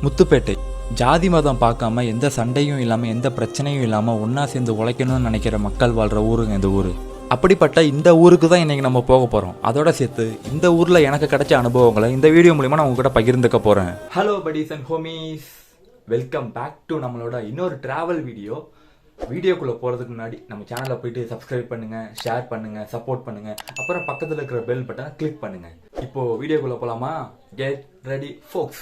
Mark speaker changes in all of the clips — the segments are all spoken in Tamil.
Speaker 1: முத்துப்பேட்டை ஜாதி மதம் பார்க்காம எந்த சண்டையும் இல்லாமல் எந்த பிரச்சனையும் இல்லாமல் ஒன்றா சேர்ந்து உழைக்கணும்னு நினைக்கிற மக்கள் வாழ்கிற ஊருங்க இந்த ஊர். அப்படிப்பட்ட இந்த ஊருக்கு தான் இன்றைக்கி நம்ம போக போகிறோம். அதோட சேர்த்து இந்த ஊரில் எனக்கு கிடைச்ச அனுபவங்களை இந்த வீடியோ மூலிமா நான் உங்ககிட்ட பகிர்ந்துக்க போகிறேன். Hello buddies and homies, welcome back to நம்மளோட இன்னொரு ட்ராவல் வீடியோ. வீடியோக்குள்ளே போகிறதுக்கு முன்னாடி நம்ம சேனலில் போயிட்டு சப்ஸ்கிரைப் பண்ணுங்கள், ஷேர் பண்ணுங்கள், சப்போர்ட் பண்ணுங்கள், அப்புறம் பக்கத்தில் இருக்கிற பெல் பட்டனை கிளிக் பண்ணுங்கள். இப்போது வீடியோக்குள்ளே போகலாமா? கெட் ரெடி ஃபோக்ஸ்.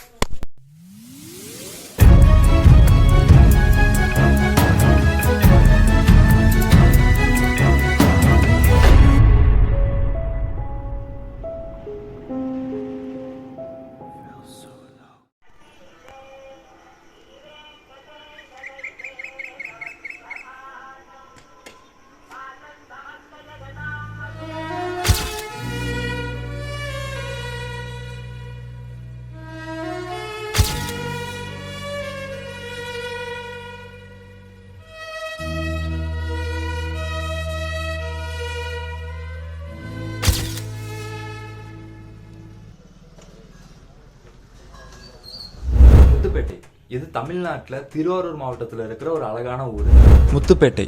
Speaker 1: முத்துப்பேட்டை இது தமிழ்நாட்டில் திருவாரூர் மாவட்டத்தில் இருக்கிற ஒரு அழகான ஊர். முத்துப்பேட்டை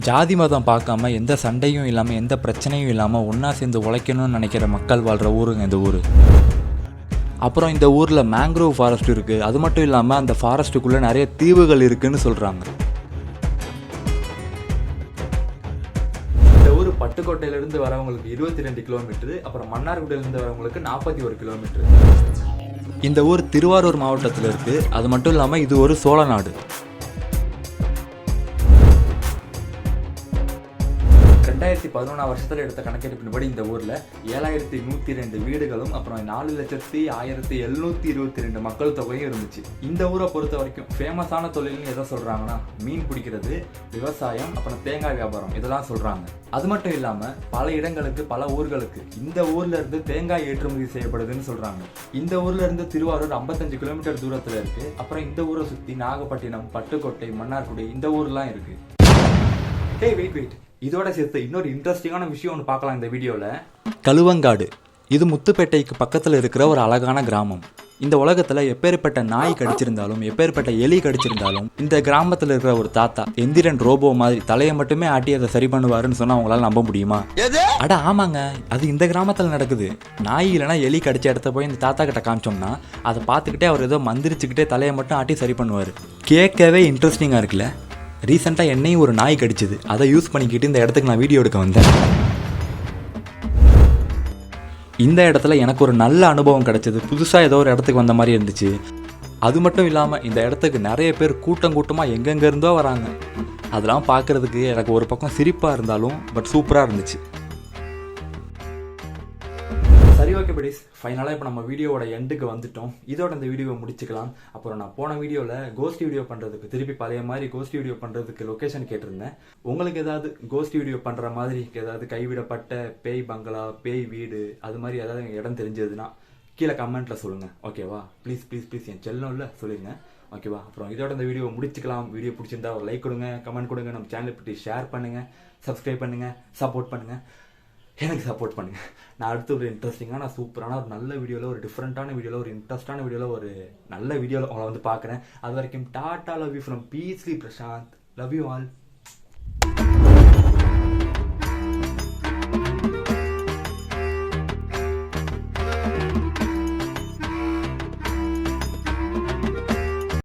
Speaker 1: ஜாதி மதம் பார்க்காம எந்த சண்டையும் இல்லாமல் எந்த பிரச்சனையும் இல்லாமல் ஒன்றா சேர்ந்து உழைக்கணும்னு நினைக்கிற மக்கள் வாழ்கிற ஊருங்க இந்த ஊர். அப்புறம் இந்த ஊரில் மேங்க்ரோவ் ஃபாரஸ்ட் இருக்குது. அது மட்டும் இல்லாமல் அந்த ஃபாரஸ்ட்டுக்குள்ளே நிறைய தீவுகள் இருக்குதுன்னு சொல்கிறாங்க. இந்த ஊர் பட்டுக்கோட்டையிலேருந்து வரவங்களுக்கு 22 கிலோமீட்டரு, அப்புறம் மன்னார்குடியிலேருந்து வரவங்களுக்கு 41 கிலோமீட்டரு. இந்த ஊர் திருவாரூர் மாவட்டத்தில் இருக்குது. அது மட்டும் இல்லாமல் இது ஒரு சோழ நாடு. 2011 வருஷத்தில் எடுத்த கணக்கெடுப்பின்படி இந்த ஊரில் 7102 வீடுகளும் அப்புறம் 4,01,722 மக்கள் தொகையும் இருந்துச்சு. இந்த ஊரை பொறுத்த வரைக்கும் ஃபேமஸான தொழில்னு எதை சொல்கிறாங்கன்னா மீன் பிடிக்கிறது, விவசாயம், அப்புறம் தேங்காய் வியாபாரம், இதெல்லாம் சொல்கிறாங்க. அது மட்டும் இல்லாமல் பல இடங்களுக்கு, பல ஊர்களுக்கு இந்த ஊர்ல இருந்து தேங்காய் ஏற்றுமதி செய்யப்படுதுன்னு சொல்கிறாங்க. இந்த ஊர்ல இருந்து திருவாரூர் 55 கிலோமீட்டர் தூரத்தில் இருக்கு. அப்புறம் இந்த ஊரை சுற்றி நாகப்பட்டினம், பட்டுக்கோட்டை, மன்னார்குடி, இந்த ஊர்லாம் இருக்கு. வெயிட் இதோட சேர்த்து இன்னொரு இன்ட்ரெஸ்டிங்கான விஷயம் ஒன்று பார்க்கலாம் இந்த வீடியோவில். கலுவங்காடு இது முத்துப்பேட்டைக்கு பக்கத்தில் இருக்கிற ஒரு அழகான கிராமம். இந்த உலகத்தில் எப்பேற்பட்ட நாய் கடிச்சிருந்தாலும் எப்பேற்பட்ட எலி கடிச்சிருந்தாலும் இந்த கிராமத்தில் இருக்கிற ஒரு தாத்தா எந்திரன் ரோபோ மாதிரி தலையை மட்டுமே ஆட்டி அதை சரி பண்ணுவாருன்னு சொன்னால் அவங்களால நம்ப முடியுமா? அட ஆமாங்க, அது இந்த கிராமத்தில் நடக்குது. நாய் இல்லைனா எலி கடிச்ச இடத்த போய் இந்த தாத்தா கிட்ட காமிச்சோம்னா அதை பார்த்துக்கிட்டே அவர் ஏதோ மந்திரிச்சுக்கிட்டே தலையை மட்டும் ஆட்டி சரி பண்ணுவார். கேட்கவே இன்ட்ரெஸ்டிங்காக இருக்குல்ல. ரீசெண்டாக என்னையும் ஒரு நாய் கடிச்சிது. அதை யூஸ் பண்ணிக்கிட்டு இந்த இடத்துக்கு நான் வீடியோ எடுக்க வந்தேன். இந்த இடத்துல எனக்கு ஒரு நல்ல அனுபவம் கிடைச்சது. புதுசாக ஏதோ ஒரு இடத்துக்கு வந்த மாதிரி இருந்துச்சு. அது மட்டும் இல்லாமல் இந்த இடத்துக்கு நிறைய பேர் கூட்டமாக எங்கெங்கே இருந்தோ வராங்க. அதெல்லாம் பார்க்குறதுக்கு எனக்கு ஒரு பக்கம் சிரிப்பாக இருந்தாலும் பட் சூப்பராக இருந்துச்சு. சரி, ஓகே படிஸ், ஃபைனலாக இப்போ நம்ம வீடியோவோட எண்டுக்கு வந்துட்டோம். இதோட இந்த வீடியோவை முடிச்சுக்கலாம். அப்புறம் நான் போன வீடியோவில் கோஸ்ட் வீடியோ பண்ணுறதுக்கு திருப்பி பழைய மாதிரி கோஸ்ட் வீடியோ பண்ணுறதுக்கு லொக்கேஷன் கேட்டிருந்தேன். உங்களுக்கு ஏதாவது கோஸ்ட் வீடியோ பண்ணுற மாதிரி ஏதாவது கைவிடப்பட்ட பேய் பங்களா, பேய் வீடு, அது மாதிரி ஏதாவது இடம் தெரிஞ்சதுன்னா கீழே கமெண்ட்டில் சொல்லுங்கள். ஓகேவா? ப்ளீஸ் என் செல்லம்ல சொல்லிடுங்க. ஓகேவா? அப்புறம் இதோட இந்த வீடியோவை முடிச்சுக்கலாம். வீடியோ பிடிச்சிருந்தா ஒரு லைக் கொடுங்க, கமெண்ட் கொடுங்க, நம்ம சேனலை பற்றி ஷேர் பண்ணுங்கள், சப்ஸ்கிரைப் பண்ணுங்கள், சப்போர்ட் பண்ணுங்கள், எனக்கு சப்போர்ட் பண்ணுங்கள். நான் அடுத்து ஒரு இன்ட்ரெஸ்டிங்கான, சூப்பரான ஒரு நல்ல வீடியோவில், ஒரு டிஃப்ரெண்ட்டான வீடியோவில், ஒரு இன்ட்ரெஸ்டான வீடியோவில், ஒரு நல்ல வீடியோவில் உங்களை வந்து பார்க்குறேன். அது வரைக்கும் டாட்டா, லவ் யூ ஃப்ரம் பீஸ்லி பிரசாந்த். Love you all.